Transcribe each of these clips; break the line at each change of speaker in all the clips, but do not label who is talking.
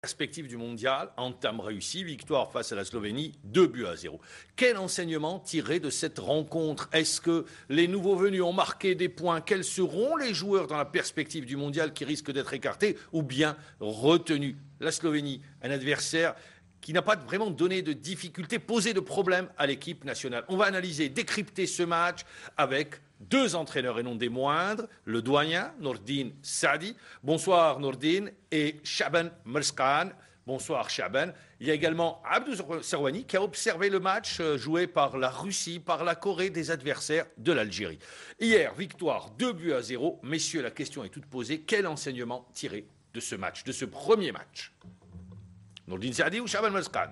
Perspective du mondial, entame réussie, victoire face à la Slovénie, 2-0. Quel enseignement tirer de cette rencontre? Est-ce que les nouveaux venus ont marqué des points? Quels seront les joueurs dans la perspective du mondial qui risquent d'être écartés ou bien retenus? La Slovénie, un adversaire qui n'a pas vraiment donné de difficultés, posé de problèmes à l'équipe nationale. On va analyser, décrypter ce match avec deux entraîneurs et non des moindres, le doyen Nordine Sadi. Bonsoir Nordine, et Shaban Merskan. Bonsoir Shaban. Il y a également Abdou Serwani qui a observé le match joué par la Russie, par la Corée, des adversaires de l'Algérie. Hier, victoire 2-0. Messieurs, la question est toute posée. Quel enseignement tirer de ce match, de ce premier match? Nordine Sadi ou Shaban Merskan?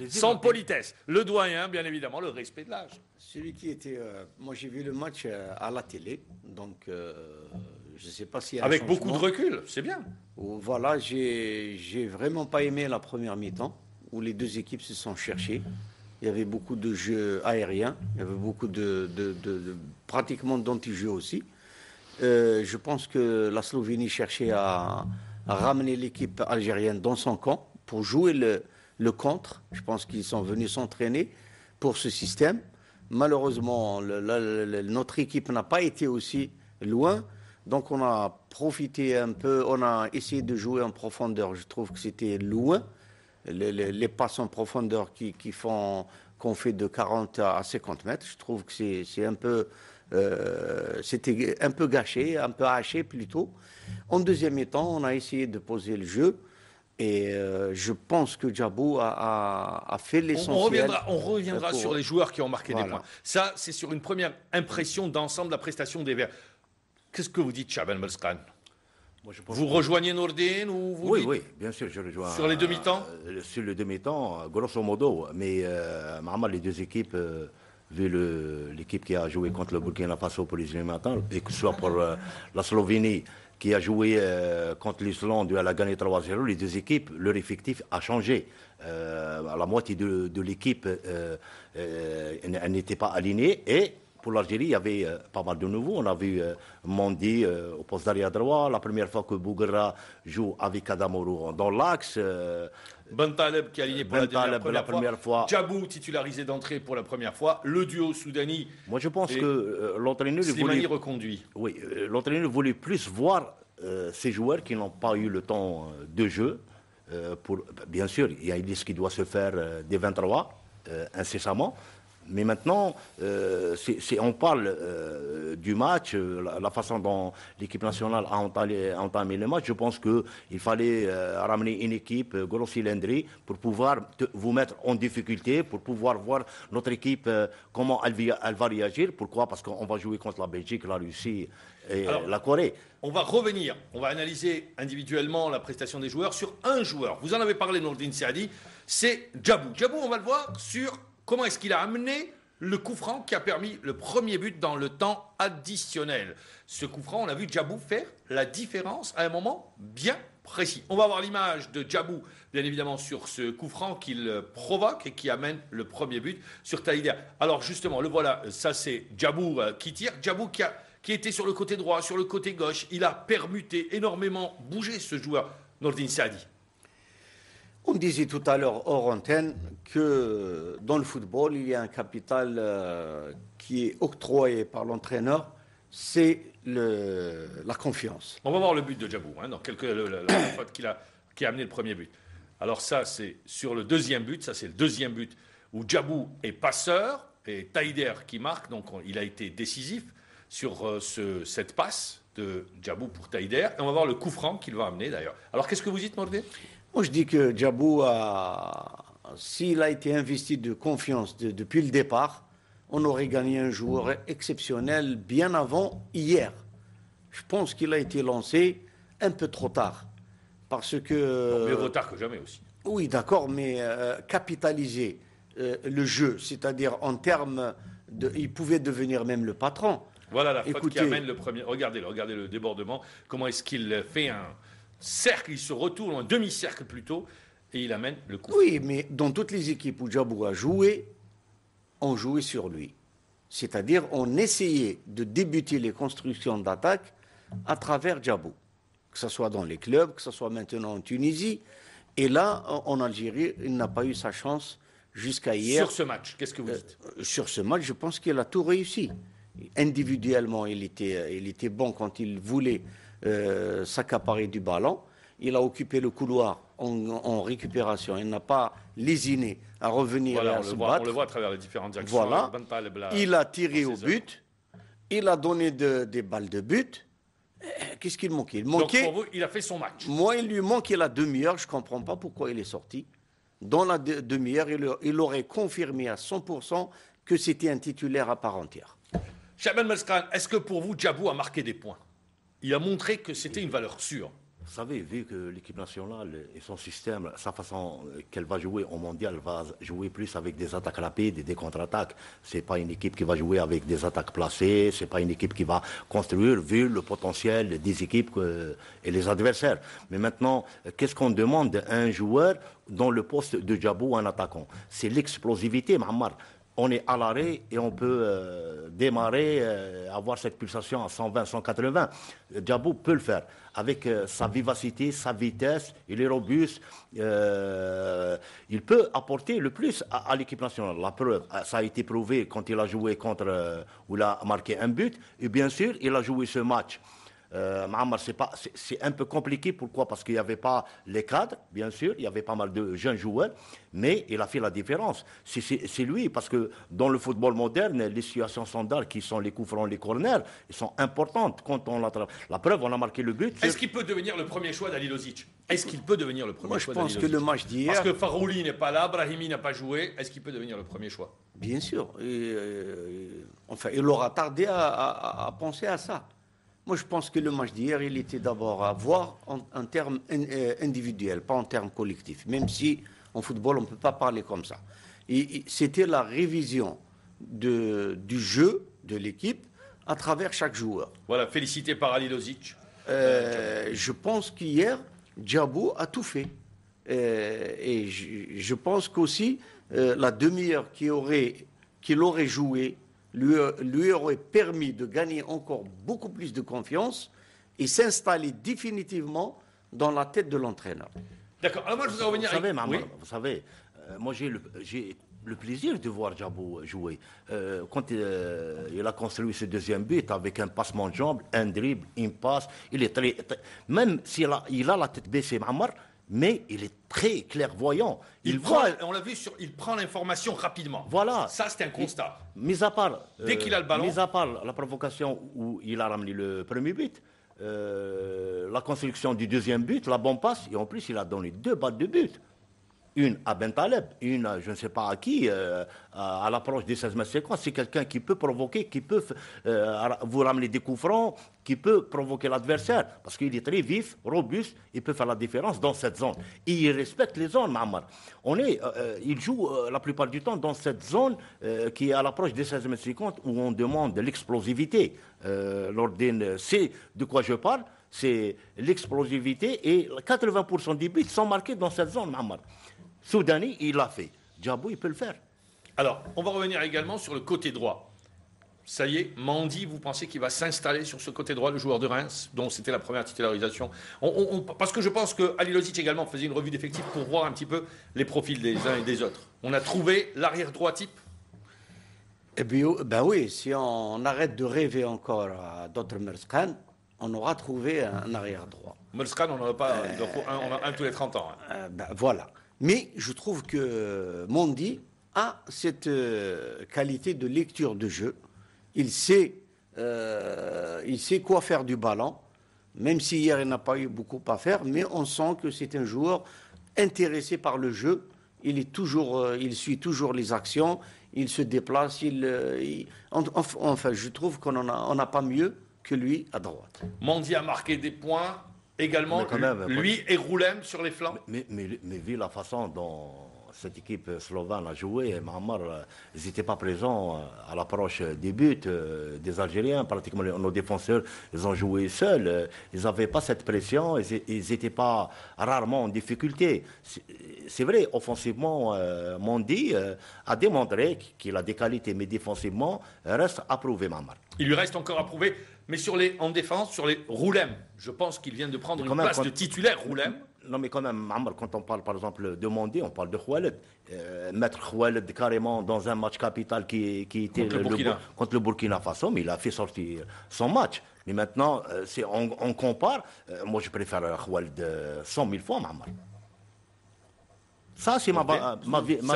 Sans politesse. Le doyen, bien évidemment, le respect de l'âge.
Celui qui était... moi, j'ai vu le match à la télé, donc je ne sais pas s'il y a
avec beaucoup de recul, c'est bien.
Voilà, j'ai vraiment pas aimé la première mi-temps, où les deux équipes se sont cherchées. Il y avait beaucoup de jeux aériens, il y avait beaucoup pratiquement d'anti-jeux aussi. Je pense que la Slovénie cherchait à ramener l'équipe algérienne dans son camp pour jouer le contre. Je pense qu'ils sont venus s'entraîner pour ce système. Malheureusement, notre équipe n'a pas été aussi loin. Donc on a profité un peu, on a essayé de jouer en profondeur. Je trouve que c'était loin. Les passes en profondeur qu'on fait de 40 à 50 mètres, je trouve que c'est un peu... c'était un peu gâché, un peu haché plutôt. En deuxième temps, on a essayé de poser le jeu. Et je pense que Djabou a fait l'essentiel.
On reviendra sur les joueurs qui ont marqué des points. Ça, c'est sur une première impression d'ensemble de la prestation des Verts. Qu'est-ce que vous dites, Shaban Merskan? Vous rejoignez Nordine ou vous
Oui,
dites...
oui, bien sûr, je rejoins.
Sur les demi-temps
Sur les demi-temps, grosso modo. Mais les deux équipes, vu l'équipe qui a joué contre le Burkina Faso pour les éliminatoires, et que ce soit pour la Slovénie, qui a joué contre l'Islande, elle a gagné 3-0. Les deux équipes, leur effectif a changé. La moitié de l'équipe n'était pas alignée. Et pour l'Algérie, il y avait pas mal de nouveaux. On a vu Mondi au poste d'arrière droit. La première fois que Bouguera joue avec Adamoro dans l'axe.
Ben Taleb qui est aligné pour la première fois. Djabou titularisé d'entrée pour la première fois. Le duo soudani.
Moi, je pense que l'entraîneur
voulait reconduit.
Oui, l'entraîneur voulait plus voir ces joueurs qui n'ont pas eu le temps de jeu. Bien sûr, il y a une liste qui doit se faire des 23 incessamment. Mais maintenant, on parle du match, la façon dont l'équipe nationale a entamé le match. Je pense qu'il fallait ramener une équipe gros cylindrée pour pouvoir vous mettre en difficulté, pour pouvoir voir notre équipe, comment elle va réagir. Pourquoi? Parce qu'on va jouer contre la Belgique, la Russie et la Corée.
On va revenir, on va analyser individuellement la prestation des joueurs sur un joueur. Vous en avez parlé, Nordine Sadi, c'est Djabou. Djabou, on va le voir sur... Comment est-ce qu'il a amené le coup franc qui a permis le premier but dans le temps additionnel? Ce coup franc, on a vu Djabou faire la différence à un moment bien précis. On va voir l'image de Djabou, bien évidemment, sur ce coup franc qu'il provoque et qui amène le premier but sur Taïder. Alors justement, le voilà, ça c'est Djabou qui tire. Djabou qui était sur le côté droit, sur le côté gauche. Il a permuté, énormément bougé ce joueur, Nordine Sadi.
On disait tout à l'heure hors antenne que dans le football, il y a un capital qui est octroyé par l'entraîneur, c'est la confiance.
On va voir le but de Djabou, dans la faute qui a amené le premier but. Alors ça, c'est sur le deuxième but, ça c'est le deuxième but où Djabou est passeur et Taïder qui marque, donc il a été décisif sur cette passe de Djabou pour Taïder. Et on va voir le coup franc qu'il va amener d'ailleurs. Alors qu'est-ce que vous dites, Nordine?
Moi, je dis que Djabou, s'il a été investi de confiance depuis le départ, on aurait gagné un joueur exceptionnel bien avant hier. Je pense qu'il a été lancé un peu trop tard. Parce que...
mieux vaut tard que jamais aussi.
Oui, d'accord, mais capitaliser le jeu, c'est-à-dire en termes de... Il pouvait devenir même le patron.
Voilà la faute qui amène le premier... Regardez le débordement. Comment est-ce qu'il fait un... cercle, il se retourne, un demi-cercle plutôt, et il amène le coup.
Oui, mais dans toutes les équipes où Djabou a joué, on jouait sur lui. C'est-à-dire, on essayait de débuter les constructions d'attaque à travers Djabou. Que ce soit dans les clubs, que ce soit maintenant en Tunisie. Et là, en Algérie, il n'a pas eu sa chance jusqu'à hier.
Sur ce match, qu'est-ce que vous dites?
Sur ce match, je pense qu'il a tout réussi. Individuellement, il était bon quand il voulait s'accaparer du ballon. Il a occupé le couloir en récupération. Il n'a pas lésiné à revenir
Voilà,
et à se battre.
on le voit à travers les différentes actions.
Voilà. Il a tiré au but. Il a donné des balles de but. Qu'est-ce qu'il manquait?
Donc pour vous, il a fait son match.
Moi, il lui manquait la demi-heure. Je ne comprends pas pourquoi il est sorti. Dans la demi-heure, il aurait confirmé à 100% que c'était un titulaire à part entière.
Chaban Mezcran, est-ce que pour vous, Djabou a marqué des points? Il a montré que c'était une valeur sûre.
Vous savez, vu que l'équipe nationale et son système, sa façon qu'elle va jouer au mondial, va jouer plus avec des attaques rapides et des contre-attaques. C'est pas une équipe qui va jouer avec des attaques placées, c'est pas une équipe qui va construire vu le potentiel des équipes et les adversaires. Mais maintenant, qu'est-ce qu'on demande à un joueur dans le poste de Djabou, un attaquant? C'est l'explosivité, Mahammar. On est à l'arrêt et on peut démarrer, avoir cette pulsation à 120, 180. Djabou peut le faire avec sa vivacité, sa vitesse, il est robuste. Il peut apporter le plus à l'équipe nationale. La preuve, ça a été prouvé quand il a joué contre, où il a marqué un but. Et bien sûr, il a joué ce match. Mahammar, c'est un peu compliqué. Pourquoi? Parce qu'il n'y avait pas les cadres, bien sûr. Il y avait pas mal de jeunes joueurs. Mais il a fait la différence. C'est lui, parce que dans le football moderne, les situations standards qui sont les coups francs, les corners, ils sont importantes quand on l'attrape. La preuve, on a marqué le but.
Est-ce qu'il peut devenir le premier choix d'Alilozic? Est-ce qu'il peut devenir le premier choix d'Alilozic?
Moi, je pense que le match d'hier...
Parce que Farouli n'est pas là, Brahimi n'a pas joué. Est-ce qu'il peut devenir le premier choix?
Bien sûr. Enfin, il aura tardé à penser à ça. Moi, je pense que le match d'hier, il était d'abord à voir en termes individuels, pas en termes collectifs. Même si, en football, on ne peut pas parler comme ça. C'était la révision du jeu de l'équipe à travers chaque joueur.
Voilà, félicité par Alilozic.
Je pense qu'hier, Djabou a tout fait. Et je pense qu'aussi, la demi-heure qu'il aurait joué, lui aurait permis de gagner encore beaucoup plus de confiance et s'installer définitivement dans la tête de l'entraîneur.
D'accord. Alors moi, je voudrais revenir...
Vous savez, moi j'ai le plaisir de voir Djabou jouer. Quand il a construit ce deuxième but avec un passement de jambes, un dribble, une passe, il est très... Même s'il a la tête baissée, Mahammar, mais il est très clairvoyant.
On l'a vu, il prend l'information rapidement.
Voilà.
Ça, c'est un constat.
Mis à part,
dès qu'il a le ballon.
Mis à part la provocation où il a ramené le premier but, la construction du deuxième but, la bonne passe, et en plus, il a donné 2 balles de but. Une à Bentaleb, une à je ne sais pas à qui, à l'approche des 16 mètres 50. C'est quelqu'un qui peut provoquer, qui peut vous ramener des coups francs, qui peut provoquer l'adversaire. Parce qu'il est très vif, robuste, il peut faire la différence dans cette zone. Et il respecte les zones, Mahammar. Il joue la plupart du temps dans cette zone qui est à l'approche des 16 mètres 50 où on demande l'explosivité. C'est de quoi je parle, c'est l'explosivité et 80% des buts sont marqués dans cette zone, Mahammar. Soudani, il l'a fait. Djabou, il peut le faire.
Alors, on va revenir également sur le côté droit. Ça y est, Mandi, vous pensez qu'il va s'installer sur ce côté droit, le joueur de Reims, dont c'était la première titularisation? Parce que je pense que Alilozic également faisait une revue d'effectifs pour voir un petit peu les profils des uns et des autres. On a trouvé l'arrière droit type?
Eh bien, ben oui, si on arrête de rêver encore à d'autres Mezcran, on aura trouvé un arrière droit.
Mezcran, on n'en a pas, on a un tous les 30 ans. Hein.
Voilà. Mais je trouve que Mandi a cette qualité de lecture de jeu. Il sait quoi faire du ballon, même si hier il n'a pas eu beaucoup à faire, mais on sent que c'est un joueur intéressé par le jeu. Il suit toujours les actions, il se déplace. Enfin, je trouve qu'on n'a pas mieux que lui à droite.
Mandi a marqué des points. Également, lui et Roulem sur les flancs.
Mais vu la façon dont cette équipe slovène a joué, Mahammar, ils n'étaient pas présents à l'approche des buts des Algériens. Pratiquement, nos défenseurs, ils ont joué seuls. Ils n'avaient pas cette pression. Ils n'étaient pas rarement en difficulté. C'est vrai, offensivement, Mandi a démontré qu'il a des qualités, mais défensivement, reste à prouver, Mahammar.
Il lui reste encore à prouver. Mais en défense, sur les Roulem, je pense qu'il vient de prendre une place de titulaire, Roulem.
non, mais quand même, Mohamed, quand on parle par exemple de Mondi, on parle de Khaled. Mettre Khaled carrément dans un match capital qui était contre le Burkina Faso, mais il a fait sortir son match. Mais maintenant, si on compare, moi je préfère Khaled 100 000 fois, Mohamed. Ça, c'est ma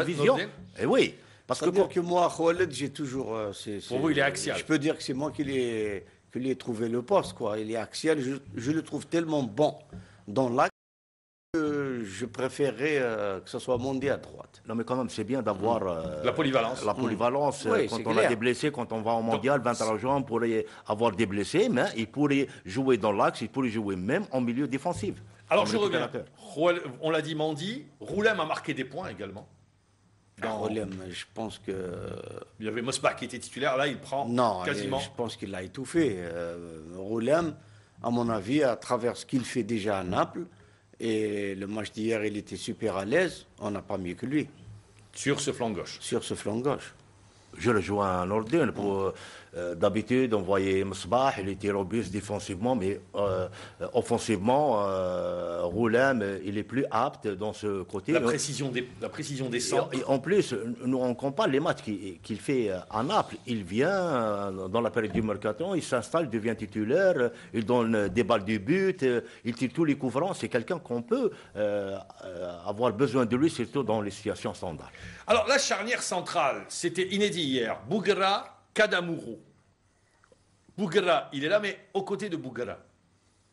vision. Et oui.
Parce que moi, Khaled, j'ai toujours.
Pour vous, il est axial.
Je peux dire que c'est moi qui lui ai trouvé le poste, quoi. Il est axial. Je le trouve tellement bon dans l'axe que je préférerais que ce soit Mondi à droite.
Non, mais quand même, c'est bien d'avoir
la polyvalence.
La polyvalence.
Oui,
quand on a des blessés, quand on va au mondial, 23 juin, on pourrait avoir des blessés, mais il pourrait jouer dans l'axe, il pourrait jouer même en milieu défensif.
Alors je reviens. On l'a dit, Mondi. Roulem a marqué des points également.
Roulem, je pense que.
Il y avait Mosbah qui était titulaire, là il prend quasiment.
Je pense qu'il l'a étouffé. Roulem, à mon avis, à travers ce qu'il fait déjà à Naples, et le match d'hier, il était super à l'aise, on n'a pas mieux que lui.
Sur ce flanc gauche.
Sur ce flanc gauche.
Je le joue en ordine. D'habitude, on voyait Msbah, il était robuste défensivement, mais offensivement, Roulem, il est plus apte dans ce côté.
La précision des centres.
Et en plus, nous, on compare les matchs qu'il fait à Naples. Il vient dans la période du mercato, il s'installe, devient titulaire, il donne des balles de but, il tire tous les coups francs. C'est quelqu'un qu'on peut avoir besoin de lui, surtout dans les situations standards.
Alors, la charnière centrale, c'était inédit hier. Bougra, Kadamourou. Bougra, il est là, mais aux côtés de Bougra.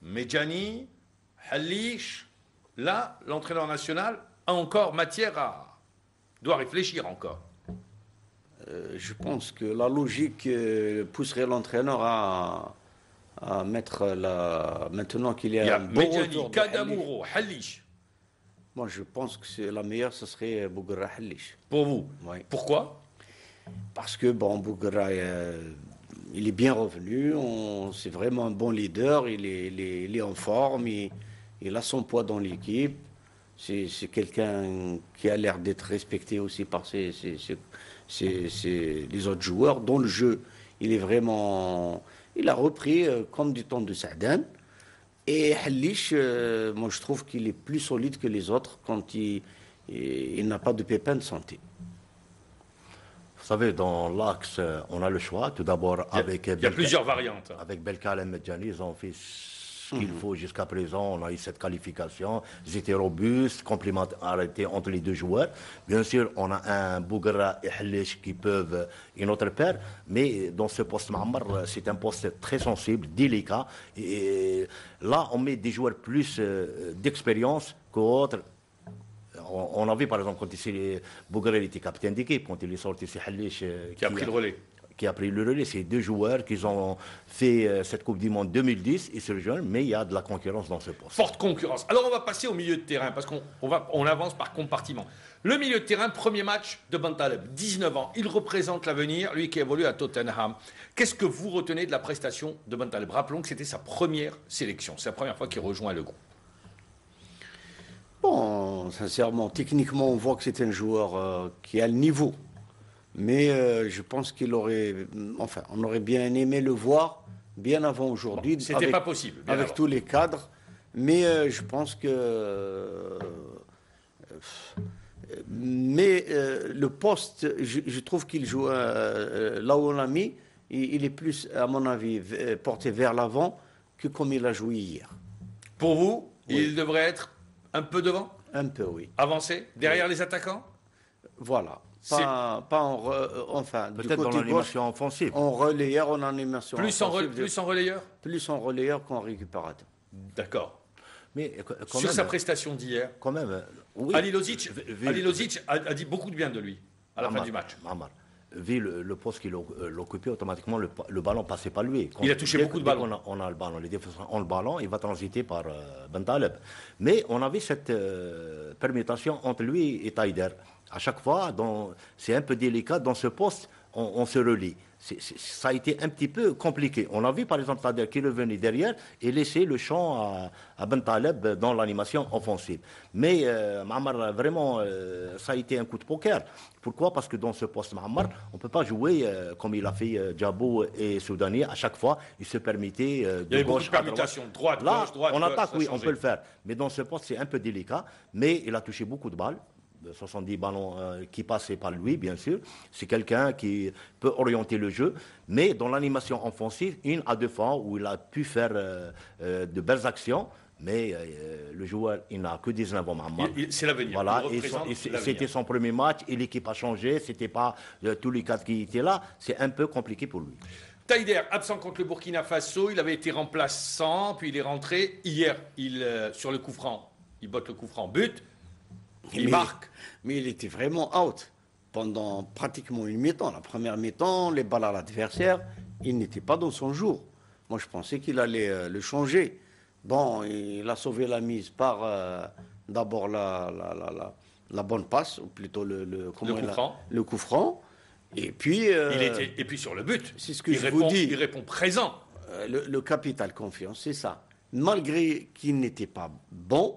Medjani, Halish, là, l'entraîneur national a encore matière doit réfléchir encore.
Je pense que la logique pousserait l'entraîneur à mettre maintenant qu'il y a un bon
Medjani,
retour de
Kadamourou, Halish.
Moi, je pense que la meilleure, ce serait Bougra Halish.
Pour vous.
Oui.
Pourquoi?
Parce que, Bougra, il est bien revenu. C'est vraiment un bon leader. Il est en forme. Il a son poids dans l'équipe. C'est quelqu'un qui a l'air d'être respecté aussi par les autres joueurs. Dans le jeu, il a repris comme du temps de Saadane. Et Halish, moi je trouve qu'il est plus solide que les autres quand il n'a pas de pépins de santé.
Vous savez, dans l'axe, on a le choix. Tout d'abord,
il y a plusieurs variantes.
Avec Belkal et Medjani, ils ont fait ce qu'il faut jusqu'à présent. On a eu cette qualification. Ils étaient robustes, complémentarité entre les deux joueurs. Bien sûr, on a un Bougra et Halish qui peuvent une autre paire. Mais dans ce poste, Mohamed, c'est un poste très sensible, délicat. Et là, on met des joueurs plus d'expérience qu'autres. On a vu par exemple quand Bougra était capitaine d'équipe, quand il est sorti, c'est Halish
qui a pris le relais.
Qui a pris le relais. C'est deux joueurs qui ont fait cette Coupe du Monde 2010, ils se rejoignent, mais il y a de la concurrence dans ce poste.
Forte concurrence. Alors on va passer au milieu de terrain, parce qu'on avance par compartiment. Le milieu de terrain, premier match de Bentaleb, 19 ans. Il représente l'avenir, lui qui évolue à Tottenham. Qu'est-ce que vous retenez de la prestation de Bentaleb? Rappelons que c'était sa première sélection, c'est la première fois qu'il rejoint le groupe.
Bon, sincèrement, techniquement, on voit que c'est un joueur qui a le niveau. Mais je pense on aurait bien aimé le voir bien avant aujourd'hui.
Bon, c'était pas possible.
Avec
avant.
tous les cadres. Mais je pense que... le poste, je trouve qu'il joue là où on l'a mis, il est plus, à mon avis, porté vers l'avant que comme il a joué hier.
Pour vous,
oui.
Il devrait être un peu devant?
Un peu, oui.
Avancé? Derrière les attaquants?
Voilà. Pas
peut-être dans l'animation offensive.
En relayeur, en animation offensive.
Plus en relayeur?
Plus en relayeur qu'en récupérateur.
D'accord.
Mais
sur sa prestation d'hier,
quand même, oui.
Ali Lozic a dit beaucoup de bien de lui à la fin du match.
Vu le poste qu'il occupait, automatiquement, le ballon passait par lui.
Il a touché beaucoup de ballons.
On a le ballon. Les défenseurs ont le ballon, il va transiter par Bentaleb. Mais on avait cette permutation entre lui et Taider. À chaque fois, c'est un peu délicat. Dans ce poste, on se relie. ça a été un petit peu compliqué. On a vu par exemple Tadler qui est revenu derrière et laisser le champ à Ben Taleb dans l'animation offensive. Mais Mahamar, vraiment, ça a été un coup de poker. Pourquoi? Parce que dans ce poste Mahamar, on ne peut pas jouer comme il a fait Djabo et Soudani. À chaque fois, il se permettait de gauche à droite.
Droite,
Là,
gauche, droite,
on
gauche,
attaque, oui,
ça a
on
changé.
peut le faire. Mais dans ce poste, c'est un peu délicat. Mais il a touché beaucoup de balles. 70 ballons qui passaient par lui, bien sûr. C'est quelqu'un qui peut orienter le jeu. Mais dans l'animation offensive, une à deux fois où il a pu faire de belles actions. Mais le joueur, il n'a que 19 ans.
C'est l'avenir.
Voilà, et c'était son premier match. Et l'équipe a changé. Ce n'était pas tous les quatre qui étaient là. C'est un peu compliqué pour lui.
Taider, absent contre le Burkina Faso. Il avait été remplaçant, puis il est rentré. Hier, sur le coup franc, il botte le coup franc, but. Il marque.
Mais il était vraiment out pendant pratiquement une mi-temps. La première mi-temps, les balles à l'adversaire, il n'était pas dans son jour. Moi, je pensais qu'il allait le changer. Bon, il a sauvé la mise par d'abord la bonne passe, ou plutôt le coup franc. Et puis,
et puis sur le but,
c'est ce que vous dis.
Il répond présent.
Le capital confiance, c'est ça. Malgré qu'il n'était pas bon,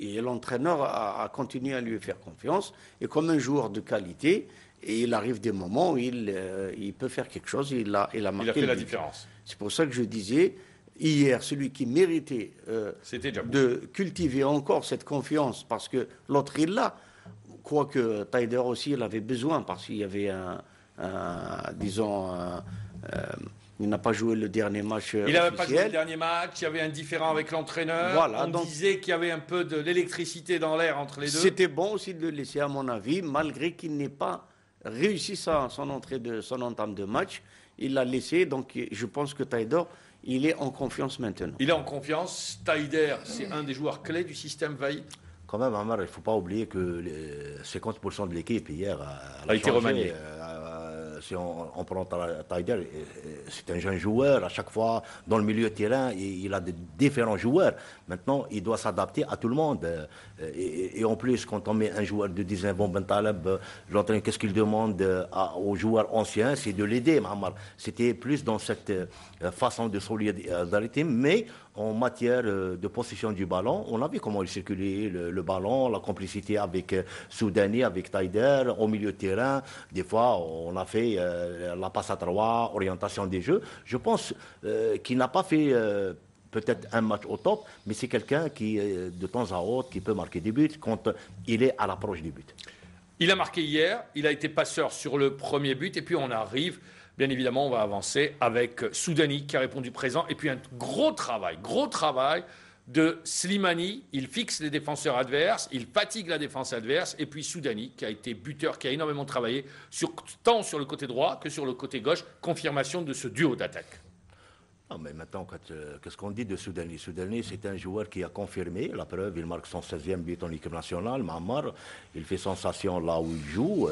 et l'entraîneur a continué à lui faire confiance. Et comme un joueur de qualité, et il arrive des moments où il peut faire quelque chose. Il a marqué.
Il a fait la différence.
C'est pour ça que je disais, hier, celui qui méritait de cultiver encore cette confiance, parce que l'autre, il l'a. Quoique Taider aussi, il avait besoin, parce qu'il y avait il n'a pas joué le dernier match
Il n'avait pas joué le dernier match, il y avait un différend avec l'entraîneur.
Voilà,
on disait qu'il y avait un peu de l'électricité dans l'air entre les deux.
C'était bon aussi de le laisser, à mon avis, malgré qu'il n'ait pas réussi son entame de match. Il l'a laissé, donc je pense que Taider, il est en confiance maintenant.
Il est en confiance. Taider, c'est un des joueurs clés du système Vaïd.
Quand même, Amar, il ne faut pas oublier que 50% de l'équipe hier
a été remaniée.
Si on prend Taider, c'est un jeune joueur. À chaque fois, dans le milieu de terrain, il a de différents joueurs. Maintenant, il doit s'adapter à tout le monde. Et en plus, quand on met un joueur de 19 ans, Ben Taleb, l'entraîneur, qu'est-ce qu'il demande aux joueurs anciens? C'est de l'aider, Amar. C'était plus dans cette façon de solidarité, mais en matière de possession du ballon, on a vu comment il circulait le ballon, la complicité avec Soudani, avec Taider, au milieu de terrain. Des fois, on a fait la passe à trois, orientation des jeux. Je pense qu'il n'a pas fait peut-être un match au top, mais c'est quelqu'un qui, de temps à autre, qui peut marquer des buts quand il est à l'approche du but.
Il a marqué hier, il a été passeur sur le premier but, et puis on arrive... Bien évidemment, on va avancer avec Soudani qui a répondu présent. Et puis un gros travail de Slimani. Il fixe les défenseurs adverses, il fatigue la défense adverse. Et puis Soudani qui a été buteur, qui a énormément travaillé, tant sur le côté droit que sur le côté gauche. Confirmation de ce duo d'attaque.
Non, mais maintenant, qu'est-ce qu'on dit de Soudani? Soudani, c'est un joueur qui a confirmé. La preuve, il marque son 16e but en équipe nationale. Mahamar, il fait sensation là où il joue.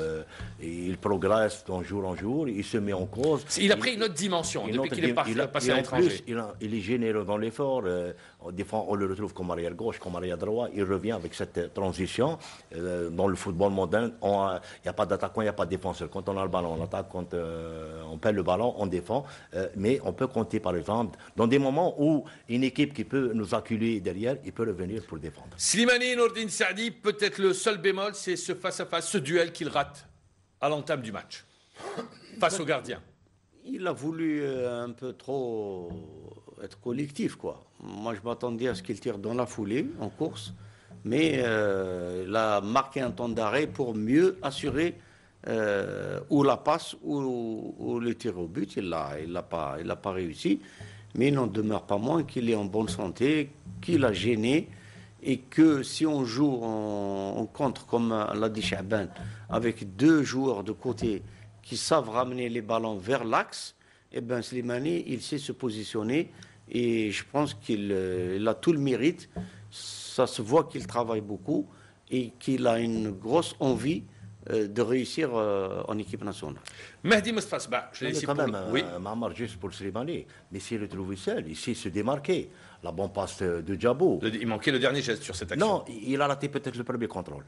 Et il progresse de jour en jour. Il se met en cause.
Il a pris une autre dimension depuis qu'il est passé à l'étranger.
Il est généreux dans l'effort. Des fois, on le retrouve comme arrière gauche, comme arrière droit. Il revient avec cette transition. Dans le football moderne, il n'y a pas d'attaquant, il n'y a pas de défenseur. Quand on a le ballon, on attaque. Quand on perd le ballon, on défend. Mais on peut compter, par exemple, dans des moments où une équipe qui peut nous acculer derrière, il peut revenir pour défendre.
Slimani Nourdine Saadi, peut-être le seul bémol, c'est ce face-à-face, ce duel qu'il rate à l'entame du match, face au gardien.
Il a voulu un peu trop être collectif, quoi. Moi, je m'attendais à ce qu'il tire dans la foulée, en course, mais il a marqué un temps d'arrêt pour mieux assurer ou la passe ou le tir au but. Il l'a pas réussi, mais il n'en demeure pas moins qu'il est en bonne santé, qu'il a gêné, et que si on joue en contre, comme l'a dit Chaban, avec deux joueurs de côté qui savent ramener les ballons vers l'axe, eh bien Slimani, il sait se positionner, et je pense qu'il a tout le mérite. Ça se voit qu'il travaille beaucoup et qu'il a une grosse envie de réussir en équipe nationale.
Mehdi Mostfasba, je l'ai ici
quand
pour
même,
oui.
Mahamar, juste pour Slimani, mais s'il est retrouvé seul, il sait se démarquer. La bonne passe de Djabo.
Il manquait le dernier geste sur cette action.
Non, il a raté peut-être le premier contrôle.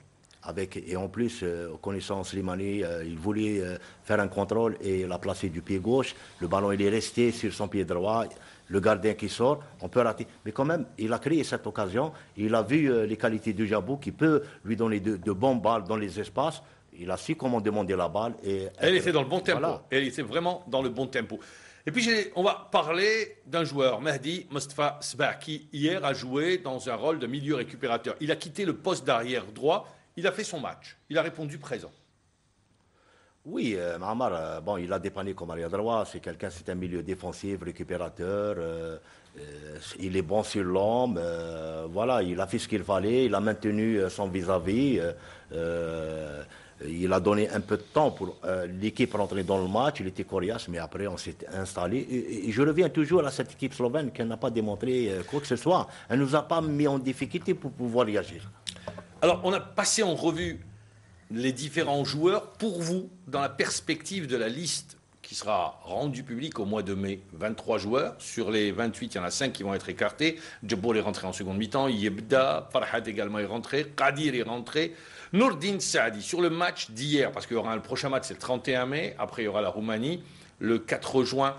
Et en plus, connaissant Slimani, il voulait faire un contrôle et la placer du pied gauche. Le ballon, il est resté sur son pied droit. Le gardien qui sort, on peut rater. Mais quand même, il a créé cette occasion. Il a vu les qualités de Djabou qui peut lui donner de bonnes balles dans les espaces. Il a su comment demander la balle.
Elle était dans le bon tempo.
Voilà.
Elle était vraiment dans le bon tempo. Et puis, on va parler d'un joueur, Mehdi Mostafa Sbah, qui hier a joué dans un rôle de milieu récupérateur. Il a quitté le poste d'arrière droit. Il a fait son match. Il a répondu présent.
Oui, Mahamar, bon, il a dépanné comme arrière droit. C'est un milieu défensif, récupérateur. Il est bon sur l'homme. Voilà, il a fait ce qu'il fallait. Il a maintenu son vis-à-vis. Il a donné un peu de temps pour l'équipe rentrer dans le match. Il était coriace, mais après, on s'est installé. Et je reviens toujours à cette équipe slovène qui n'a pas démontré quoi que ce soit. Elle ne nous a pas mis en difficulté pour pouvoir réagir.
Alors, on a passé en revue les différents joueurs. Pour vous, dans la perspective de la liste qui sera rendue publique au mois de mai, 23 joueurs. Sur les 28, il y en a 5 qui vont être écartés. Djebbour est rentré en seconde mi-temps. Yebda, Farhat également est rentré. Qadir est rentré. Nourdine Saadi, sur le match d'hier, parce qu'il y aura le prochain match, c'est le 31 mai. Après, il y aura la Roumanie, le 4 juin.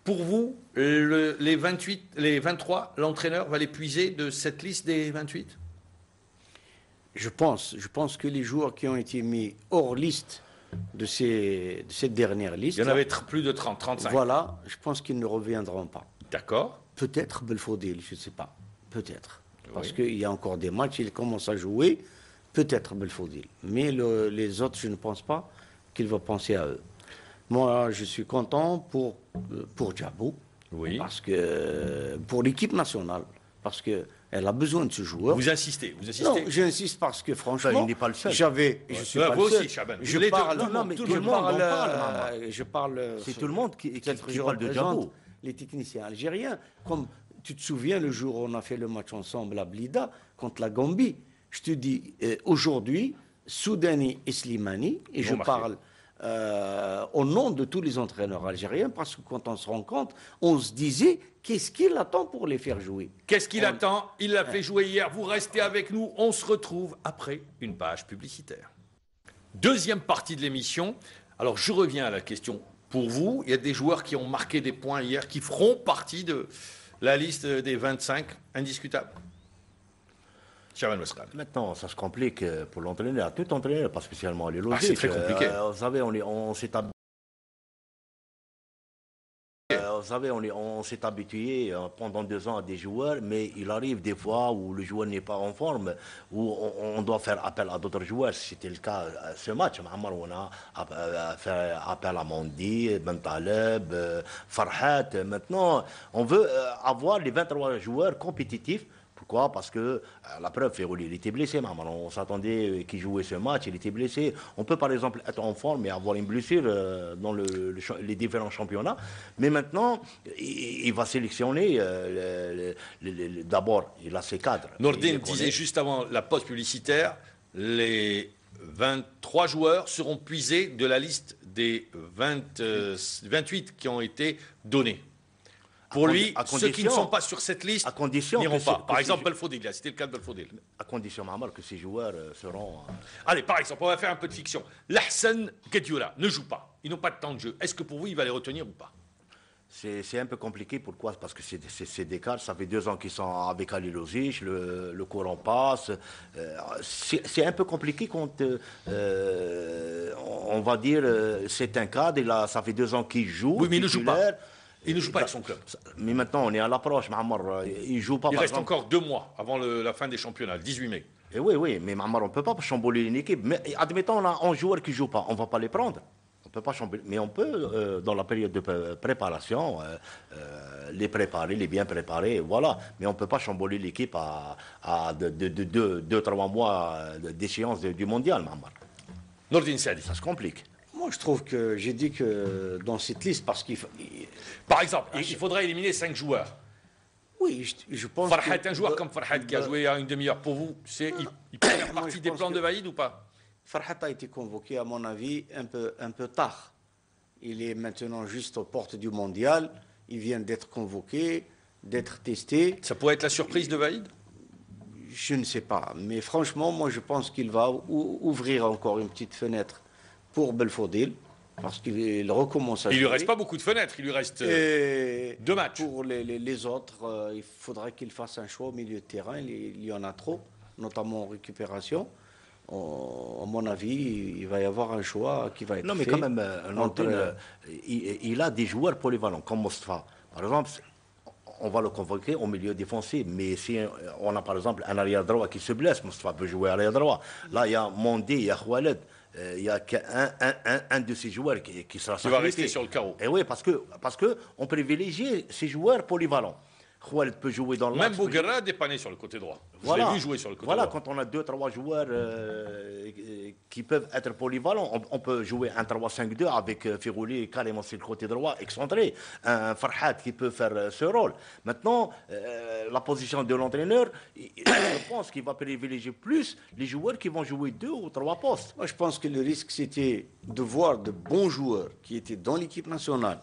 Pour vous, les 23, l'entraîneur va les puiser de cette liste des 28 ?
Je pense que les joueurs qui ont été mis hors liste de cette dernière liste...
Il y en avait plus de 30, 35.
Voilà, je pense qu'ils ne reviendront pas.
D'accord.
Peut-être Belfodil, je ne sais pas. Peut-être. Parce
Oui.
qu'il y a encore des matchs, il commence à jouer. Peut-être Belfodil. Mais les autres, je ne pense pas qu'il va penser à eux. Moi, je suis content pour Djabou.
Oui.
Parce que, pour l'équipe nationale. Parce qu'elle a besoin de ce joueur.
Vous insistez.
Non, j'insiste parce que franchement,
Enfin, il n'est pas le seul.
je suis pas
vous
le seul.
aussi, Chaban.
Je
Les deux.
parle,
Non, mais
je
tout le monde en
parle,
parle,
je parle.
C'est tout le monde qui
peut-être je
parle de
représente
Djabou.
les techniciens algériens. Comme tu te souviens le jour où on a fait le match ensemble à Blida contre la Gambie. Je te dis aujourd'hui, Soudani et Slimani, et je parle au nom de tous les entraîneurs algériens, parce que quand on se rend compte, on se disait, qu'est-ce qu'il attend pour les faire jouer?
Qu'est-ce qu'il attend? Il l'a fait jouer hier. Vous restez avec nous. On se retrouve après une page publicitaire. Deuxième partie de l'émission. Alors, je reviens à la question. Pour vous, il y a des joueurs qui ont marqué des points hier, qui feront partie de la liste des 25 indiscutables. Chaban Mesran.
Maintenant, ça se complique pour l'entraîneur, tout entraîneur, pas spécialement les logiques.
C'est très compliqué.
Vous savez, on s'est habitué pendant 2 ans à des joueurs, mais il arrive des fois où le joueur n'est pas en forme, où on doit faire appel à d'autres joueurs. C'était le cas ce match. On a fait appel à Mondi, Ben Taleb, Farhat. Maintenant, on veut avoir les 23 joueurs compétitifs. Pourquoi? Parce que la preuve, Férouli, il était blessé. On s'attendait qu'il jouait ce match, il était blessé. On peut par exemple être en forme et avoir une blessure dans les différents championnats. Mais maintenant, il va sélectionner d'abord, il a ses cadres.
Nourdine disait juste avant la pause publicitaire, les 23 joueurs seront puisés de la liste des 28 qui ont été donnés. Pour lui, ceux qui ne sont pas sur cette liste n'iront pas. Par exemple, Belfodil, c'était le cas de Belfodil.
À condition, Mahamar, que ces joueurs seront...
Allez, par exemple, on va faire un peu de fiction. L'Ahsan Guedioura ne joue pas. Ils n'ont pas de temps de jeu. Est-ce que pour vous, il va les retenir ou pas?
C'est un peu compliqué. Pourquoi? Parce que c'est des cadres. Ça fait 2 ans qu'ils sont avec Ali Lozic. Le courant passe. C'est un peu compliqué quand on va dire c'est un cadre. Et là, ça fait 2 ans qu'il joue.
Oui, mais il ne joue pas. Il ne joue pas avec son club.
Mais maintenant, on est à l'approche. Mahamar, il joue pas.
Il reste encore 2 mois avant la fin des championnats, le 18 mai.
Et oui, mais Mahamar, on ne peut pas chambouler une équipe. Mais admettons, on a 11 joueurs qui ne jouent pas. On ne va pas les prendre. On peut pas chambouler. Mais on peut, dans la période de préparation, les préparer, les bien préparer. Voilà. Mais on ne peut pas chambouler l'équipe à 2-3 mois d'échéance du mondial, Mahamar.
Nourdine Saadi.
Ça se complique.
Moi, je trouve que j'ai dit que dans cette liste, parce qu'il faut...
Par exemple, il faudrait éliminer 5 joueurs.
Oui, je pense
Farhat, un joueur comme Farhat qui a joué à une demi-heure, pour vous, il peut faire partie des plans de Vaïd ou pas?
Farhat a été convoqué, à mon avis, un peu tard. Il est maintenant juste aux portes du mondial. Il vient d'être convoqué, d'être testé.
Ça pourrait être la surprise de Vaïd?
Je ne sais pas. Mais franchement, moi, je pense qu'il va ouvrir encore une petite fenêtre pour Belfodil. Parce qu'il recommence à jouer.
Il lui reste pas beaucoup de fenêtres, il lui reste 2 matchs.
Pour les autres, il faudra qu'il fasse un choix au milieu de terrain. Il y en a trop, notamment en récupération. À mon avis, il va y avoir un choix qui va être fait.
Non, mais quand même, il a des joueurs polyvalents, comme Mostafa. Par exemple, on va le convoquer au milieu défensif. Mais si on a par exemple un arrière droit qui se blesse, Mostafa peut jouer arrière droit. Là, il y a Mondé, il y a Khaled. Il y a un de ces joueurs qui sera
sacrifié. Il va rester sur le carreau.
Et oui, parce que on privilégie ces joueurs polyvalents. Khaled peut jouer dans le
Même Bouguerra dépanné sur le côté droit.
Voilà.
Je l'ai vu jouer sur le côté
voilà,
droit.
Quand on a 2-3 joueurs qui peuvent être polyvalents, on peut jouer un 3-5-2 avec Firouli carrément sur le côté droit, excentré. Un Farhat qui peut faire ce rôle. Maintenant, la position de l'entraîneur, je pense qu'il va privilégier plus les joueurs qui vont jouer 2 ou 3 postes.
Moi, je pense que le risque, c'était de voir de bons joueurs qui étaient dans l'équipe nationale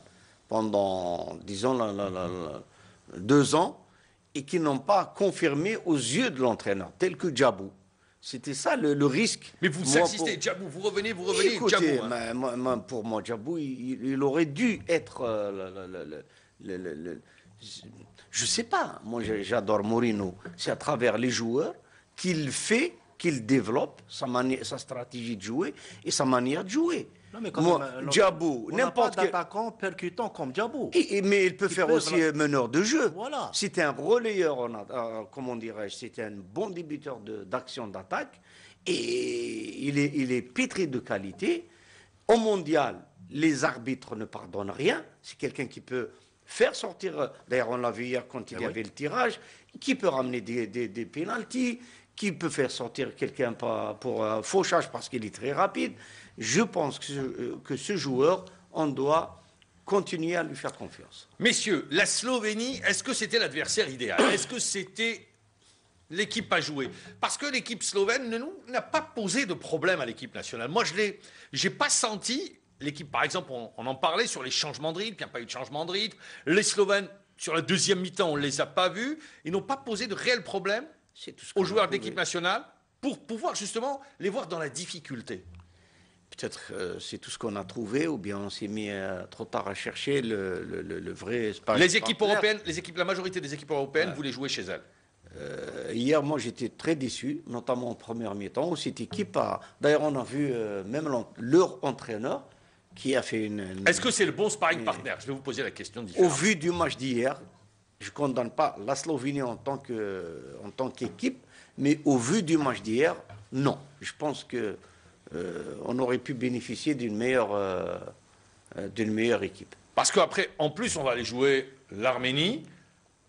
pendant, disons, 2 ans et qui n'ont pas confirmé aux yeux de l'entraîneur, tel que Djabou. C'était ça le risque.
Mais vous insistez, Djabou, vous revenez,
Écoutez,
Djabou. Hein.
Pour moi, Djabou, il aurait dû être... je ne sais pas, moi j'adore Mourinho. C'est à travers les joueurs qu'il fait, qu'il développe sa stratégie de jouer et sa manière de jouer.
Non, mais quand même,
Djabou,
n'importe quel attaquant percutant comme Djabou.
Mais il peut faire aussi meneur de jeu.
Voilà.
C'était un relayeur, comment dirais-je, c'était un bon débuteur d'action d'attaque. Et il est pétri de qualité. Au mondial, les arbitres ne pardonnent rien. C'est quelqu'un qui peut faire sortir, d'ailleurs on l'a vu hier quand il y avait le tirage, qui peut ramener des pénaltys, qui peut faire sortir quelqu'un pour fauchage parce qu'il est très rapide. Je pense que ce joueur, on doit continuer à lui faire confiance.
Messieurs, la Slovénie, est-ce que c'était l'adversaire idéal? Est-ce que c'était l'équipe à jouer? Parce que l'équipe slovène n'a pas posé de problème à l'équipe nationale. Moi, je n'ai pas senti l'équipe, par exemple, on en parlait sur les changements de rythme, il n'y a pas eu de changement de rythme. Les Slovènes, sur la deuxième mi-temps, on ne les a pas vus. Ils n'ont pas posé de réels problèmes aux joueurs de l'équipe nationale pour pouvoir justement les voir dans la difficulté.
Peut-être c'est tout ce qu'on a trouvé, ou bien on s'est mis trop tard à chercher le vrai.
Les équipes européennes, la majorité des équipes européennes voulaient jouer chez elles.
Hier, moi, j'étais très déçu, notamment en première mi-temps, où cette équipe a. D'ailleurs, on a vu même leur entraîneur qui a fait une.
Est-ce que c'est le bon sparring partner? Je vais vous poser la question différente.
Au vu du match d'hier, je ne condamne pas la Slovénie en tant qu'équipe, mais au vu du match d'hier, non. Je pense que. On aurait pu bénéficier d'une meilleure équipe.
Parce qu'après, en plus, on va aller jouer l'Arménie,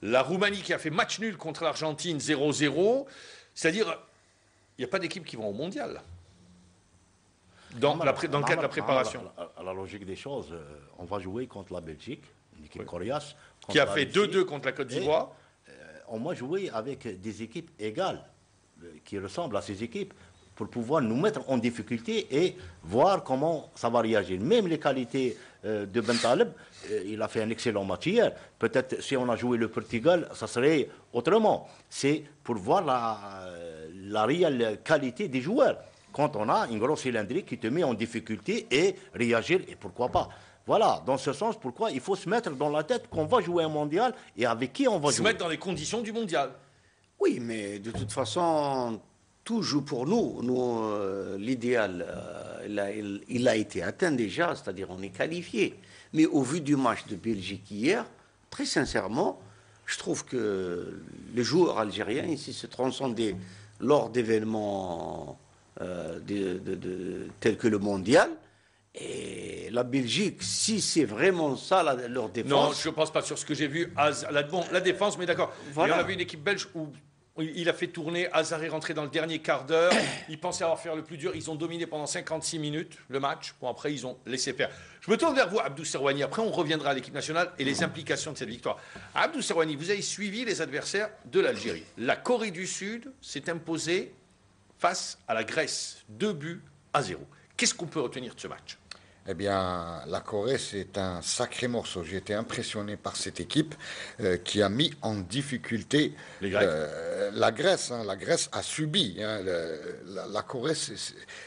la Roumanie qui a fait match nul contre l'Argentine 0-0. C'est-à-dire, il n'y a pas d'équipe qui va au mondial. Dans le cadre de la préparation.
À la logique des choses, on va jouer contre la Belgique, une équipe coriace.
Qui a fait 2-2 contre la Côte d'Ivoire.
On va jouer avec des équipes égales, qui ressemblent à ces équipes, pour pouvoir nous mettre en difficulté et voir comment ça va réagir. Même les qualités de Bentaleb, il a fait un excellent match hier. Peut-être si on a joué le Portugal, ça serait autrement. C'est pour voir la réelle qualité des joueurs. Quand on a une grosse cylindrique qui te met en difficulté et réagir, et pourquoi pas. Voilà, dans ce sens, pourquoi il faut se mettre dans la tête qu'on va jouer un mondial et avec qui on va jouer.
Se mettre dans les conditions du mondial.
Oui, mais de toute façon, tout joue pour nous. L'idéal, il a été atteint déjà, c'est-à-dire on est qualifié. Mais au vu du match de Belgique hier, très sincèrement, je trouve que les joueurs algériens ici se transcendaient lors d'événements tels que le mondial. Et la Belgique, si c'est vraiment ça leur défense...
Non, je ne pense pas sur ce que j'ai vu. La défense, mais d'accord. Voilà. Il y en avait une équipe belge où il a fait tourner, Hazard est rentré dans le dernier quart d'heure. Ils pensaient avoir fait le plus dur. Ils ont dominé pendant 56 minutes le match. Bon, après, ils ont laissé faire. Je me tourne vers vous, Abdou Serwani. Après, on reviendra à l'équipe nationale et les implications de cette victoire. Abdou Serwani, vous avez suivi les adversaires de l'Algérie. La Corée du Sud s'est imposée face à la Grèce. 2-0. Qu'est-ce qu'on peut retenir de ce match?
Eh bien, la Corée, c'est un sacré morceau. J'ai été impressionné par cette équipe qui a mis en difficulté
Les Grecs.
la Grèce. La Grèce a subi. La Corée,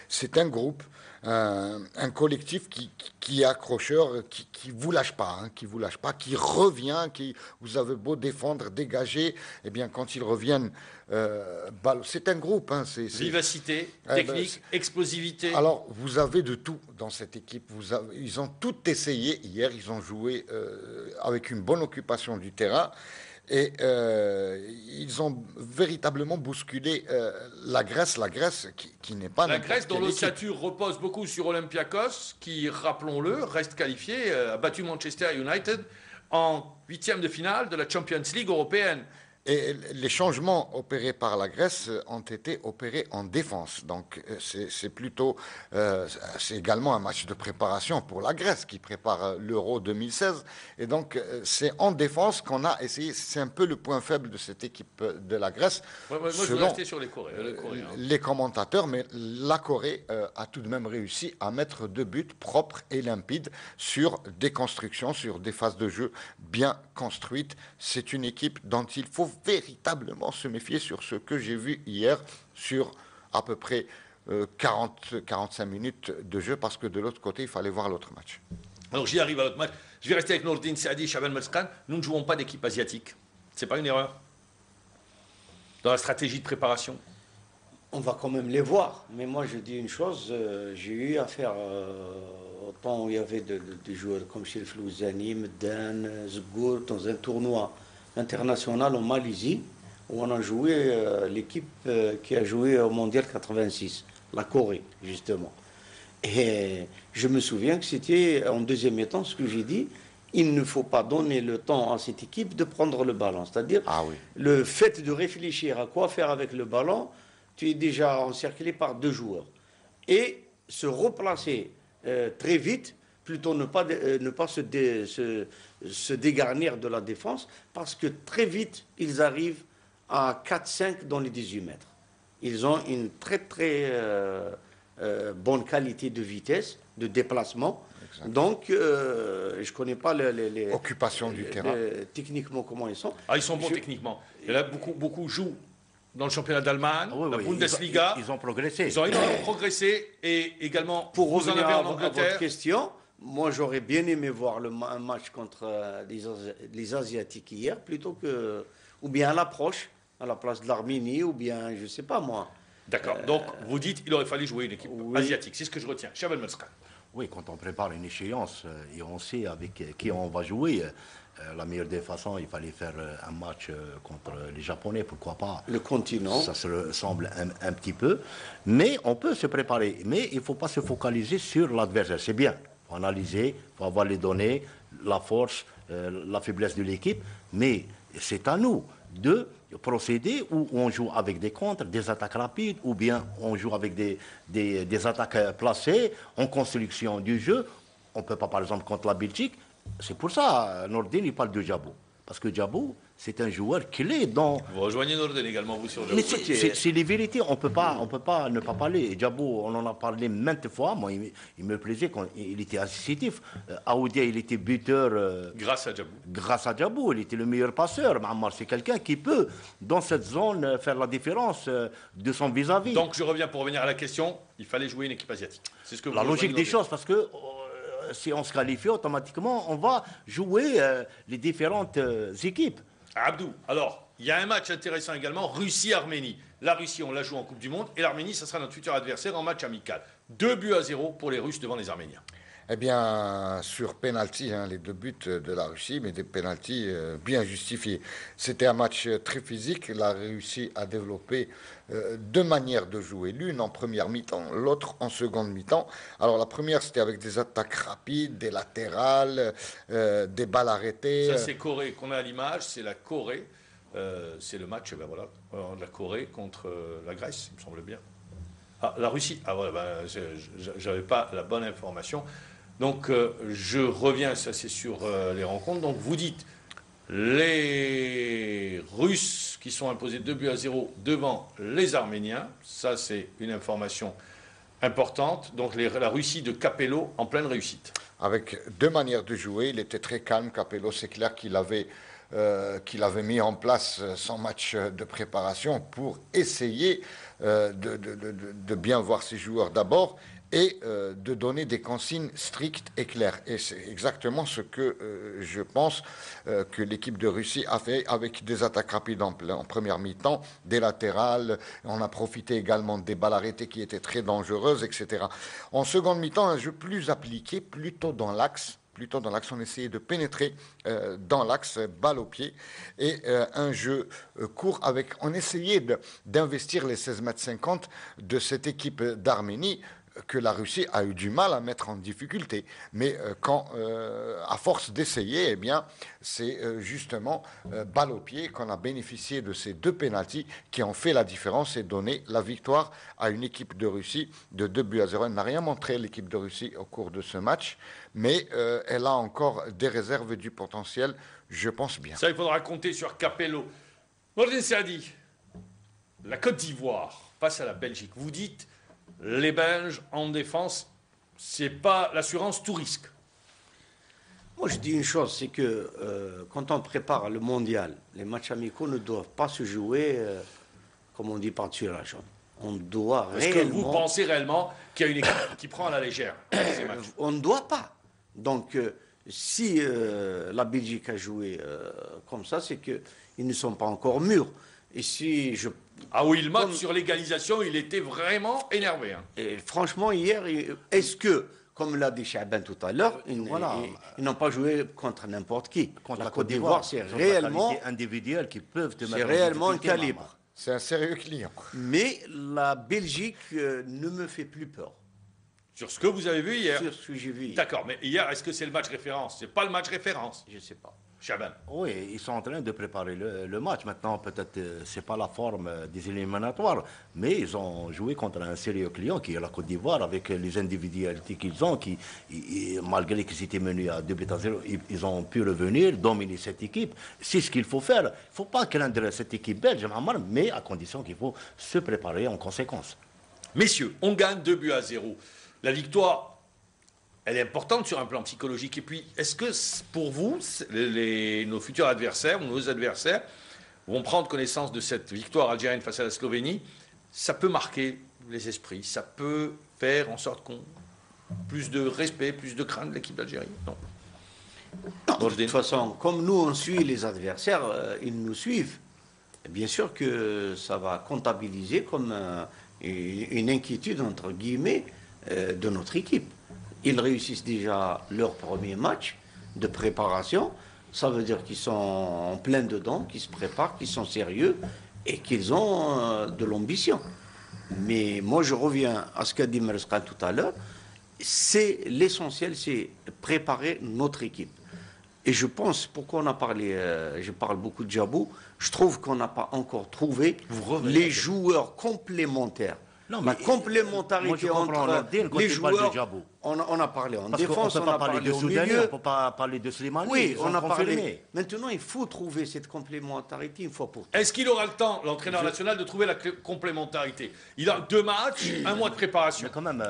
c'est un groupe, un collectif qui est accrocheur, qui vous lâche pas, qui vous lâche pas, qui revient, vous avez beau défendre, dégager, eh bien, quand ils reviennent, c'est un groupe.
Vivacité, technique, explosivité.
Alors, vous avez de tout dans cette équipe. Ils ont tout essayé. Hier, ils ont joué avec une bonne occupation du terrain. Et ils ont véritablement bousculé la Grèce qui n'est pas...
La Grèce dont l'ossature repose beaucoup sur Olympiakos, qui, rappelons-le, reste qualifié, a battu Manchester United en 8e de finale de la Champions League européenne.
Et les changements opérés par la Grèce ont été opérés en défense. Donc c'est plutôt, c'est également un match de préparation pour la Grèce qui prépare l'Euro 2016. Et donc c'est en défense qu'on a essayé. C'est un peu le point faible de cette équipe de la Grèce.
Moi, je veux rester sur les Coréens.
Les commentateurs, mais la Corée a tout de même réussi à mettre 2 buts propres et limpides sur des constructions, sur des phases de jeu bien construites. C'est une équipe dont il faut véritablement se méfier sur ce que j'ai vu hier sur à peu près 40-45 minutes de jeu, parce que de l'autre côté, il fallait voir l'autre match.
Alors j'y arrive à l'autre match. Je vais rester avec Nourdine Saadi et Chaban Melskan. Nous ne jouons pas d'équipe asiatique. C'est pas une erreur dans la stratégie de préparation?
On va quand même les voir. Mais moi, je dis une chose, j'ai eu affaire au temps où il y avait des joueurs comme Chérif Louzani, Medan, Zgour, dans un tournoi international en Malaisie, où on a joué l'équipe qui a joué au Mondial 86, la Corée, justement. Et je me souviens que c'était en deuxième mi-temps ce que j'ai dit, il ne faut pas donner le temps à cette équipe de prendre le ballon. C'est-à-dire, le fait de réfléchir à quoi faire avec le ballon, tu es déjà encerclé par 2 joueurs. Et se replacer très vite, plutôt ne pas se dégarnir de la défense, parce que très vite, ils arrivent à 4-5 dans les 18 mètres. Ils ont une très très bonne qualité de vitesse, de déplacement. Exactement. Donc, je ne connais pas les
occupations du terrain.
Techniquement, comment ils sont.
Ils sont bons techniquement. Et là, beaucoup jouent dans le championnat d'Allemagne, la Bundesliga.
Ils ont progressé.
Ils ont énormément progressé. Et également,
pour revenir à votre question, moi, j'aurais bien aimé voir un match contre les Asiatiques hier, plutôt que... Ou bien à l'approche, à la place de l'Arménie, ou bien, je ne sais pas moi.
D'accord. Donc, vous dites qu'il aurait fallu jouer une équipe asiatique. C'est ce que je retiens. Chaban Melskan.
Oui, quand on prépare une échéance et on sait avec qui on va jouer, la meilleure des façons, il fallait faire un match contre les Japonais, pourquoi pas.
Le continent.
Ça se ressemble un petit peu. Mais on peut se préparer. Mais il ne faut pas se focaliser sur l'adversaire. C'est bien. Il faut analyser, il faut avoir les données, la force, la faiblesse de l'équipe. Mais c'est à nous de procéder où on joue avec des contres, des attaques rapides, ou bien on joue avec des attaques placées, en construction du jeu. On ne peut pas, par exemple, contre la Belgique. C'est pour ça, Nourdine, il parle de Djabou. Parce que Djabou, c'est un joueur clé dans...
Vous rejoignez Nourdine également, vous, sur Djabou.
Mais c'est les vérités, on peut pas ne pas parler. Djabou, on en a parlé maintes fois. Moi, il me plaisait quand il était assistif. Aoudia, il était buteur...
grâce à Djabou.
Grâce à Djabou, il était le meilleur passeur. Mahamar, c'est quelqu'un qui peut, dans cette zone, faire la différence de son vis-à-vis.
Donc, je reviens pour revenir à la question. Il fallait jouer une équipe asiatique. C'est ce que vous
la logique des choses, parce que... si on se qualifie automatiquement, on va jouer les différentes équipes.
Abdou, alors, il y a un match intéressant également, Russie-Arménie. La Russie, on la joue en Coupe du Monde, et l'Arménie, ça sera notre futur adversaire en match amical. 2-0 pour les Russes devant les Arméniens.
Eh bien, sur pénalty, les 2 buts de la Russie, mais des pénaltys bien justifiés. C'était un match très physique. La Russie a développé 2 manières de jouer. L'une en première mi-temps, l'autre en seconde mi-temps. Alors la première, c'était avec des attaques rapides, des latérales, des balles arrêtées.
Ça, c'est Corée qu'on a à l'image. C'est la Corée. C'est le match de la Corée contre la Grèce, il me semble bien. Ah, la Russie. Ah voilà, j'avais pas la bonne information. Donc, je reviens, ça c'est sur les rencontres. Donc, vous dites, les Russes qui sont imposés 2-0 devant les Arméniens. Ça, c'est une information importante. Donc la Russie de Capello en pleine réussite.
Avec deux manières de jouer, il était très calme. Capello, c'est clair qu'il avait mis en place son match de préparation pour essayer de bien voir ses joueurs d'abord et de donner des consignes strictes et claires. Et c'est exactement ce que je pense que l'équipe de Russie a fait avec des attaques rapides en première mi-temps, des latérales. On a profité également des balles arrêtées qui étaient très dangereuses, etc. En seconde mi-temps, un jeu plus appliqué, plutôt dans l'axe. On essayait de pénétrer dans l'axe, balle au pied, et un jeu court on essayait d'investir les 16,50 m de cette équipe d'Arménie que la Russie a eu du mal à mettre en difficulté. Mais à force d'essayer, eh bien, c'est justement balle au pied qu'on a bénéficié de ces deux pénaltys qui ont fait la différence et donné la victoire à une équipe de Russie de 2-0. Elle n'a rien montré, l'équipe de Russie, au cours de ce match, mais elle a encore des réserves du potentiel, je pense bien.
Ça, il faudra compter sur Capello. Nordin Saadi, la Côte d'Ivoire face à la Belgique. Vous dites, les Belges en défense, c'est pas l'assurance tout risque.
Moi, je dis une chose, c'est que quand on prépare le mondial, les matchs amicaux ne doivent pas se jouer, comme on dit, par-dessus la jambe. On doit réellement...
Est-ce que vous pensez réellement qu'il y a une équipe qui prend à la légère ces matchs?
On ne doit pas. Donc, si la Belgique a joué comme ça, c'est qu'ils ne sont pas encore mûrs. Et si je...
Ah oui, le match sur l'égalisation, il était vraiment énervé. Hein.
Et franchement, hier, est-ce que, comme l'a dit Chaban tout à l'heure, ils n'ont pas joué contre n'importe qui.
Contre
la Côte d'Ivoire, c'est réellement
individuels qui peuvent te mettre.
C'est réellement un calibre.
C'est un sérieux client.
Mais la Belgique ne me fait plus peur.
Sur ce que vous avez vu hier.
Sur ce que j'ai vu hier.
D'accord, mais hier, est-ce que c'est le match référence? C'est pas le match référence.
Je ne sais pas.
Chaban.
Oui, ils sont en train de préparer le match. Maintenant, peut-être c'est pas la forme des éliminatoires, mais ils ont joué contre un sérieux client qui est la Côte d'Ivoire avec les individualités qu'ils ont, malgré qu'ils étaient menés à 2-0, ils ont pu revenir, dominer cette équipe. C'est ce qu'il faut faire. Il ne faut pas craindre cette équipe belge, mais à condition qu'il faut se préparer en conséquence.
Messieurs, on gagne 2-0. La victoire, elle est importante sur un plan psychologique. Et puis, est-ce que pour vous, nos futurs adversaires ou nos adversaires vont prendre connaissance de cette victoire algérienne face à la Slovénie? Ça peut marquer les esprits, ça peut faire en sorte qu'on plus de respect, plus de crainte de l'équipe d'Algérie? Non.
De toute façon, comme nous, on suit les adversaires, ils nous suivent. Et bien sûr que ça va comptabiliser comme une inquiétude, entre guillemets, de notre équipe. Ils réussissent déjà leur premier match de préparation. Ça veut dire qu'ils sont en plein dedans, qu'ils se préparent, qu'ils sont sérieux et qu'ils ont de l'ambition. Mais moi, je reviens à ce qu'a dit Merskan tout à l'heure. C'est l'essentiel, c'est préparer notre équipe. Et je pense, pourquoi on a parlé, je parle beaucoup de Djabou, je trouve qu'on n'a pas encore trouvé les joueurs complémentaires.
Non,
la complémentarité entre les joueurs. On a parlé en défense, on a parlé au milieu.
On ne peut pas parler de Slimani.
Oui, on a parlé. Maintenant, il faut trouver cette complémentarité une fois pour toutes.
Est-ce qu'il aura le temps, l'entraîneur national, de trouver la complémentarité? Il a 2 matchs, 1 mois de préparation.
Mais quand même,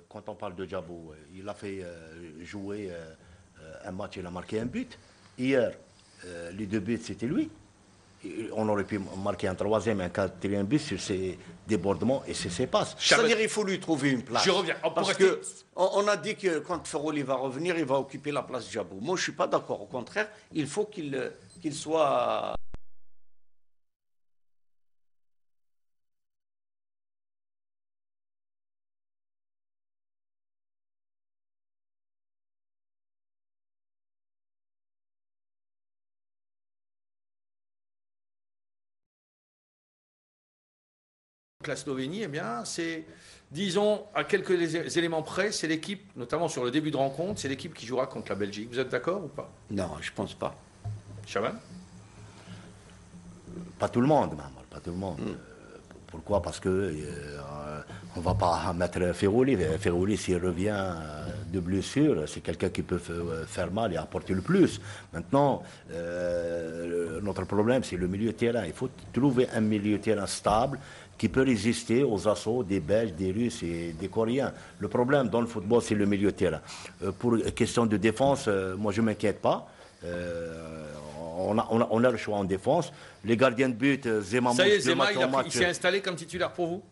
quand on parle de Djabou, il a fait jouer un match, il a marqué un but. Hier, les 2 buts, c'était lui. On aurait pu marquer un 3e et un 4e but sur ses débordements et ses passes.
C'est-à-dire qu'il faut lui trouver une place.
Je reviens.
Parce qu'on a dit que quand Ferroli va revenir, il va occuper la place de Djabou. Moi, je ne suis pas d'accord. Au contraire, il faut qu'il soit...
La Slovénie, eh bien, c'est, disons, à quelques éléments près, c'est l'équipe, notamment sur le début de rencontre, c'est l'équipe qui jouera contre la Belgique. Vous êtes d'accord ou pas?
Non, je ne pense pas.
Chaban?
Pas tout le monde, même, pas tout le monde. Pourquoi? Parce que on ne va pas mettre Ferroli. Ferroli, s'il revient de blessure, c'est quelqu'un qui peut faire mal et apporter le plus. Maintenant, notre problème, c'est le milieu de terrain. Il faut trouver un milieu de terrain stable qui peut résister aux assauts des Belges, des Russes et des Coréens. Le problème dans le football, c'est le milieu de terrain. Pour question de défense, moi je ne m'inquiète pas. On a le choix en défense. Les gardiens de but, Zema,
Ça y est, Zema, il s'est installé comme titulaire pour vous?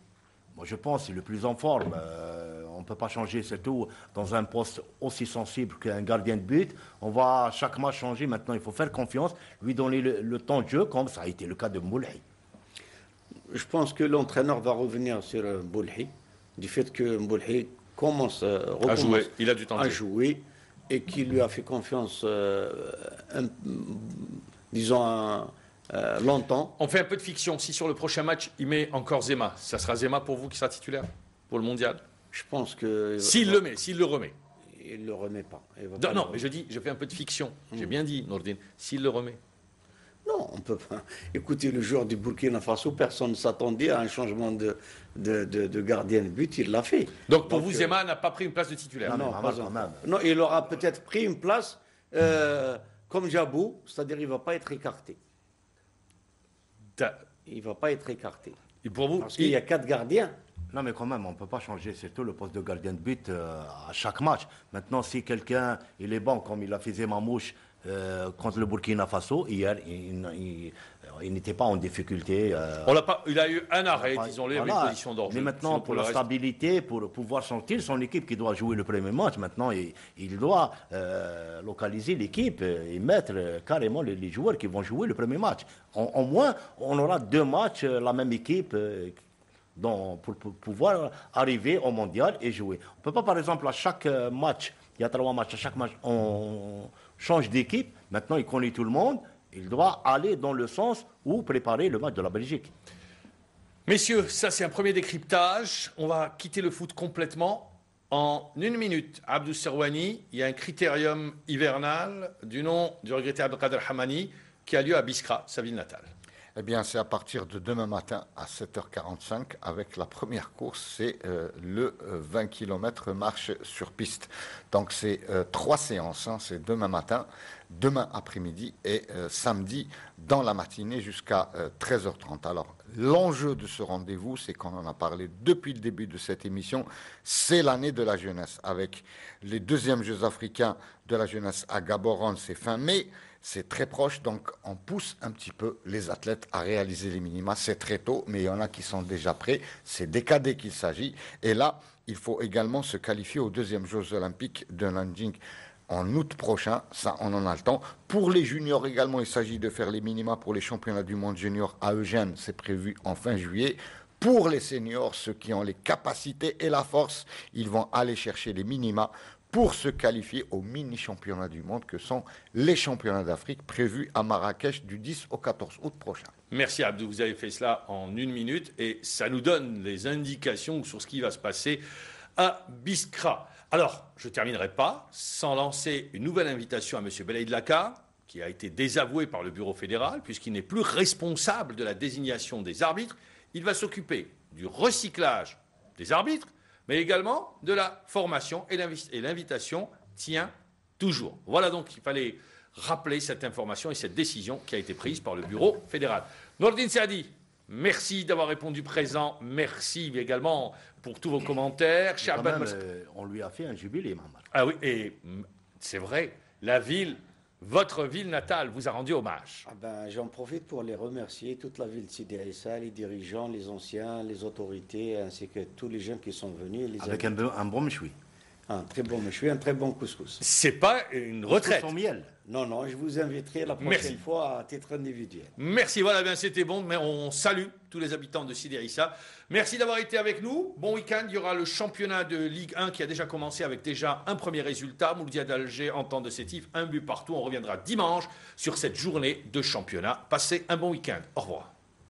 Moi, je pense qu'il est le plus en forme. On ne peut pas changer, surtout dans un poste aussi sensible qu'un gardien de but. On va chaque match changer. Maintenant, il faut faire confiance, lui donner le temps de jeu, comme ça a été le cas de Moulay.
Je pense que l'entraîneur va revenir sur Boulhi, du fait que Boulhi recommence
À jouer, il a du temps de
à
jeu.
jouer et qui lui a fait confiance, disons, longtemps.
On fait un peu de fiction. Si sur le prochain match, il met encore Zema, ça sera Zema pour vous qui sera titulaire pour le mondial?
Je pense que.
S'il le met, s'il le remet.
Il ne le remet pas.
Non, mais je fais un peu de fiction. J'ai bien dit, Nourdine. S'il le remet.
Non, on ne peut pas. Écoutez, le joueur du Burkina Faso, personne ne s'attendait à un changement de gardien de but. Il l'a fait.
Donc pour vous, Zema n'a pas pris une place de titulaire?
Non,
mais
pas
quand même.
non, il aura peut-être pris une place comme Jabou, c'est-à-dire il ne va pas être écarté. Il ne va pas être écarté.
Et pour vous,
Parce qu'il y a 4 gardiens.
Non, mais quand même, on ne peut pas changer, surtout le poste de gardien de but à chaque match. Maintenant, si quelqu'un, il est bon, comme il a fait Zemamouche contre le Burkina Faso, hier, il n'était pas en difficulté.
on l'a pas, il a eu un arrêt, disons-le, avec
Voilà.
une position d'orge.
Mais maintenant, pour la stabilité, pour pouvoir sortir son équipe qui doit jouer le premier match, maintenant, il doit localiser l'équipe et mettre carrément les joueurs qui vont jouer le premier match. Au moins, on aura 2 matchs, la même équipe. Pour pouvoir arriver au mondial et jouer. On ne peut pas, par exemple, à chaque match, il y a 3 matchs, à chaque match, on change d'équipe. Maintenant, il connaît tout le monde. Il doit aller dans le sens où préparer le match de la Belgique.
Messieurs, ça c'est un premier décryptage. On va quitter le foot complètement en 1 minute. Abdou Serwani, il y a un critérium hivernal du nom du regretté Abdelkader Hamani qui a lieu à Biskra, sa ville natale.
Eh bien, c'est à partir de demain matin à 7h45 avec la première course, c'est le 20 km marche sur piste. Donc, c'est 3 séances, hein, c'est demain matin, demain après-midi et samedi dans la matinée jusqu'à 13h30. Alors, l'enjeu de ce rendez-vous, c'est qu'on en a parlé depuis le début de cette émission, c'est l'année de la jeunesse avec les 2e Jeux africains de la jeunesse à Gaborone, c'est fin mai. C'est très proche, donc on pousse un petit peu les athlètes à réaliser les minima. C'est très tôt, mais il y en a qui sont déjà prêts. C'est des cadets qu'il s'agit. Et là, il faut également se qualifier aux 2e Jeux olympiques de Nanjing en août prochain. Ça, on en a le temps. Pour les juniors également, il s'agit de faire les minima pour les championnats du monde junior à Eugène. C'est prévu en fin juillet. Pour les seniors, ceux qui ont les capacités et la force, ils vont aller chercher les minima pour se qualifier aux mini-championnats du monde que sont les championnats d'Afrique prévus à Marrakech du 10 au 14 août prochain.
Merci Abdou, vous avez fait cela en 1 minute et ça nous donne les indications sur ce qui va se passer à Biskra. Alors, je ne terminerai pas sans lancer une nouvelle invitation à M. Belaïd Laka, qui a été désavoué par le bureau fédéral, puisqu'il n'est plus responsable de la désignation des arbitres. Il va s'occuper du recyclage des arbitres, mais également de la formation et l'invitation tient toujours. Voilà donc, il fallait rappeler cette information et cette décision qui a été prise par le bureau fédéral. Nourdine Saadi, merci d'avoir répondu présent. Merci également pour tous vos commentaires.
On lui a fait un jubilé, Mohamed.
Ah oui, et c'est vrai, la ville, votre ville natale vous a rendu hommage.
J'en profite pour les remercier, toute la ville de Sidi Aissa, les dirigeants, les anciens, les autorités, ainsi que tous les gens qui sont venus.
Avec un bon méchoui.
Un très bon méchoui, un très bon couscous.
C'est pas une retraite.
Sans miel.
Non, je vous inviterai la prochaine fois à titre individuel.
Merci, voilà, bien c'était bon, mais on salue tous les habitants de Sidi Aissa. Merci d'avoir été avec nous. Bon week-end, il y aura le championnat de Ligue 1 qui a déjà commencé avec déjà un premier résultat. Mouloudia d'Alger en temps de sétif, 1 but partout. On reviendra dimanche sur cette journée de championnat. Passez un bon week-end. Au revoir.